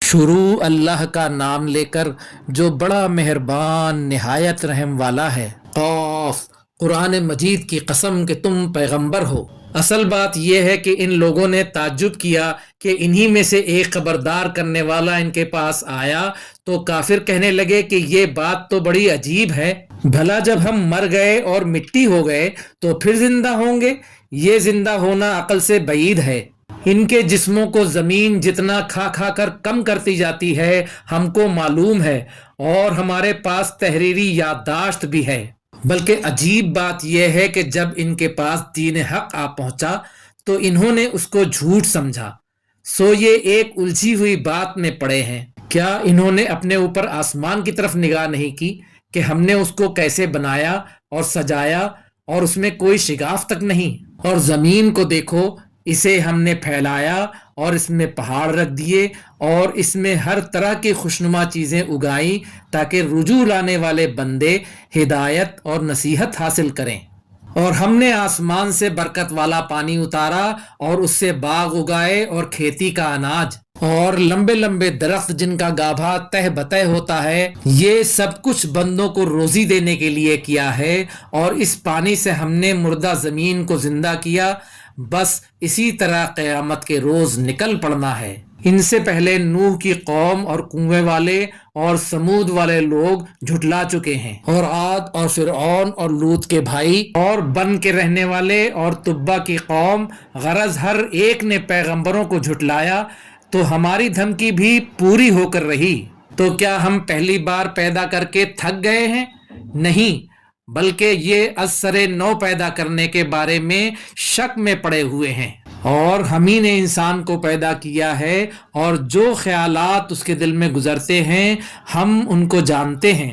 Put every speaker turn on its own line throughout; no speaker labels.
شروع اللہ کا نام لے کر جو بڑا مہربان نہایت رحم والا ہے۔ قاف، قرآن مجید کی قسم کہ تم پیغمبر ہو۔ اصل بات یہ ہے کہ ان لوگوں نے تعجب کیا کہ انہی میں سے ایک خبردار کرنے والا ان کے پاس آیا تو کافر کہنے لگے کہ یہ بات تو بڑی عجیب ہے، بھلا جب ہم مر گئے اور مٹی ہو گئے تو پھر زندہ ہوں گے؟ یہ زندہ ہونا عقل سے بعید ہے۔ ان کے جسموں کو زمین جتنا کھا کھا کر کم کرتی جاتی ہے ہم کو معلوم ہے، اور ہمارے پاس تحریری یادداشت بھی ہے۔ بلکہ عجیب بات یہ ہے کہ جب ان کے پاس دین حق آ پہنچا تو انہوں نے اس کو جھوٹ سمجھا، سو یہ ایک الجھی ہوئی بات میں پڑے ہیں۔ کیا انہوں نے اپنے اوپر آسمان کی طرف نگاہ نہیں کی کہ ہم نے اس کو کیسے بنایا اور سجایا، اور اس میں کوئی شگاف تک نہیں؟ اور زمین کو دیکھو، اسے ہم نے پھیلایا اور اس میں پہاڑ رکھ دیے اور اس میں ہر طرح کی خوشنما چیزیں اگائیں تاکہ رجوع لانے والے بندے ہدایت اور نصیحت حاصل کریں۔ اور ہم نے آسمان سے برکت والا پانی اتارا اور اس سے باغ اگائے اور کھیتی کا اناج اور لمبے لمبے درخت جن کا گابھا تہ بتہ ہوتا ہے۔ یہ سب کچھ بندوں کو روزی دینے کے لیے کیا ہے، اور اس پانی سے ہم نے مردہ زمین کو زندہ کیا۔ بس اسی طرح قیامت کے روز نکل پڑنا ہے۔ ان سے پہلے نوح کی قوم اور کنویں والے اور سمود والے لوگ جھٹلا چکے ہیں، اور عاد اور فرعون اور لوط کے بھائی اور بن کے رہنے والے اور تبا کی قوم، غرض ہر ایک نے پیغمبروں کو جھٹلایا، تو ہماری دھمکی بھی پوری ہو کر رہی۔ تو کیا ہم پہلی بار پیدا کر کے تھک گئے ہیں؟ نہیں، بلکہ یہ از سر نو پیدا کرنے کے بارے میں شک میں پڑے ہوئے ہیں۔ اور ہم ہی نے انسان کو پیدا کیا ہے، اور جو خیالات اس کے دل میں گزرتے ہیں ہم ان کو جانتے ہیں،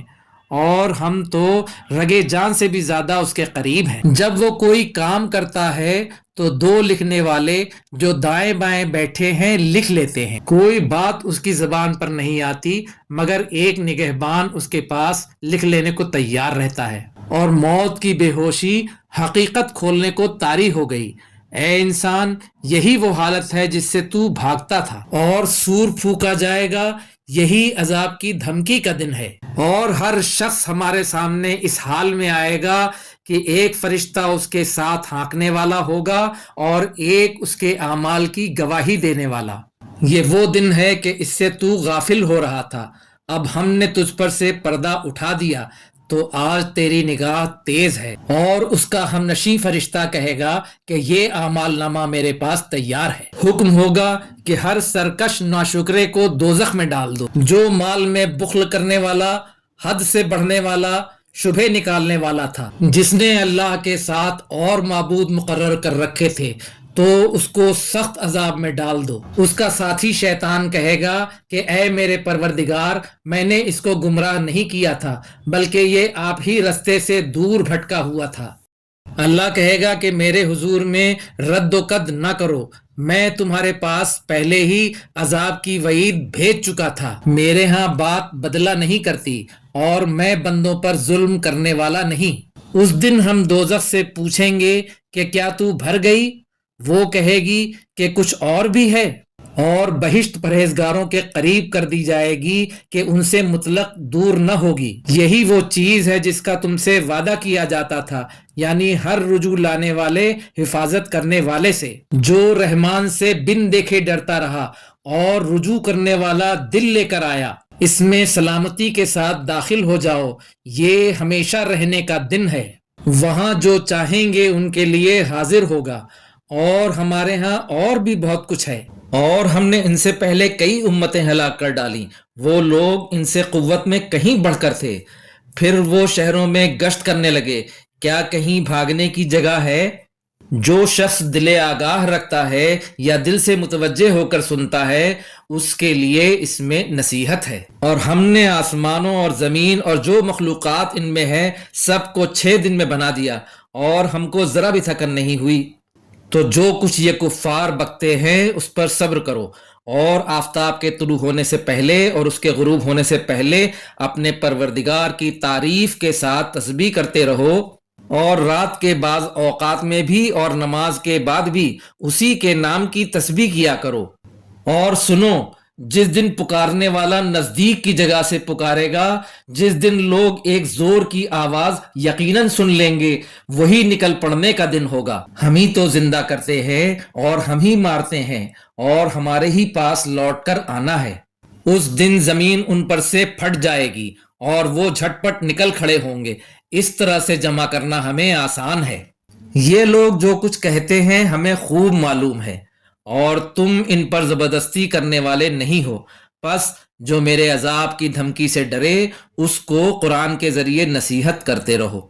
اور ہم تو رگے جان سے بھی زیادہ اس کے قریب ہیں۔ جب وہ کوئی کام کرتا ہے تو دو لکھنے والے جو دائیں بائیں بیٹھے ہیں لکھ لیتے ہیں۔ کوئی بات اس کی زبان پر نہیں آتی مگر ایک نگہبان اس کے پاس لکھ لینے کو تیار رہتا ہے۔ اور موت کی بے ہوشی حقیقت کھولنے کو طاری ہو گئی۔ اے انسان، یہی وہ حالت ہے جس سے تو بھاگتا تھا، اور سور پھونکا جائے گا، یہی عذاب کی دھمکی کا دن ہے۔ اور ہر شخص ہمارے سامنے اس حال میں آئے گا کہ ایک فرشتہ اس کے ساتھ ہانکنے والا ہوگا اور ایک اس کے اعمال کی گواہی دینے والا۔ یہ وہ دن ہے کہ اس سے تو غافل ہو رہا تھا، اب ہم نے تجھ پر سے پردہ اٹھا دیا تو آج تیری نگاہ تیز ہے۔ اور اس کا ہمنشیں فرشتہ کہے گا کہ یہ اعمال نامہ میرے پاس تیار ہے۔ حکم ہوگا کہ ہر سرکش ناشکرے کو دوزخ میں ڈال دو۔ جو مال میں بخل کرنے والا، حد سے بڑھنے والا، شبہ نکالنے والا تھا، جس نے اللہ کے ساتھ اور معبود مقرر کر رکھے تھے، تو اس کو سخت عذاب میں ڈال دو۔ اس کا ساتھی شیطان کہے گا کہ اے میرے پروردگار، میں نے اس کو گمراہ نہیں کیا تھا بلکہ یہ آپ ہی رستے سے دور بھٹکا ہوا تھا۔ اللہ کہے گا کہ میرے حضور میں رد و قد نہ کرو، میں تمہارے پاس پہلے ہی عذاب کی وعید بھیج چکا تھا۔ میرے ہاں بات بدلہ نہیں کرتی، اور میں بندوں پر ظلم کرنے والا نہیں۔ اس دن ہم دوزخ سے پوچھیں گے کہ کیا تو بھر گئی؟ وہ کہے گی کہ کچھ اور بھی ہے، اور بہشت پرہیزگاروں کے قریب کر دی جائے گی کہ ان سے مطلق دور نہ ہوگی۔ یہی وہ چیز ہے جس کا تم سے وعدہ کیا جاتا تھا، یعنی ہر رجوع لانے والے، حفاظت کرنے والے سے، جو رحمان سے بن دیکھے ڈرتا رہا اور رجوع کرنے والا دل لے کر آیا، اس میں سلامتی کے ساتھ داخل ہو جاؤ۔ یہ ہمیشہ رہنے کا دن ہے، وہاں جو چاہیں گے ان کے لیے حاضر ہوگا، اور ہمارے ہاں اور بھی بہت کچھ ہے۔ اور ہم نے ان سے پہلے کئی امتیں ہلاک کر ڈالیں، وہ لوگ ان سے قوت میں کہیں بڑھ کر تھے۔ پھر وہ شہروں میں گشت کرنے لگے، کیا کہیں بھاگنے کی جگہ ہے؟ جو شخص دل آگاہ رکھتا ہے یا دل سے متوجہ ہو کر سنتا ہے، اس کے لیے اس میں نصیحت ہے۔ اور ہم نے آسمانوں اور زمین اور جو مخلوقات ان میں ہے سب کو 6 دن میں بنا دیا، اور ہم کو ذرا بھی تھکن نہیں ہوئی۔ تو جو کچھ یہ کفار بکتے ہیں اس پر صبر کرو، اور آفتاب کے طلوع ہونے سے پہلے اور اس کے غروب ہونے سے پہلے اپنے پروردگار کی تعریف کے ساتھ تسبیح کرتے رہو، اور رات کے بعض اوقات میں بھی اور نماز کے بعد بھی اسی کے نام کی تسبیح کیا کرو۔ اور سنو، جس دن پکارنے والا نزدیک کی جگہ سے پکارے گا، جس دن لوگ ایک زور کی آواز یقیناً سن لیں گے، وہی نکل پڑنے کا دن ہوگا۔ ہم ہی تو زندہ کرتے ہیں اور ہم ہی مارتے ہیں اور ہمارے ہی پاس لوٹ کر آنا ہے۔ اس دن زمین ان پر سے پھٹ جائے گی اور وہ جھٹ پٹ نکل کھڑے ہوں گے۔ اس طرح سے جمع کرنا ہمیں آسان ہے۔ یہ لوگ جو کچھ کہتے ہیں ہمیں خوب معلوم ہے، اور تم ان پر زبردستی کرنے والے نہیں ہو۔ پس جو میرے عذاب کی دھمکی سے ڈرے اس کو قرآن کے ذریعے نصیحت کرتے رہو۔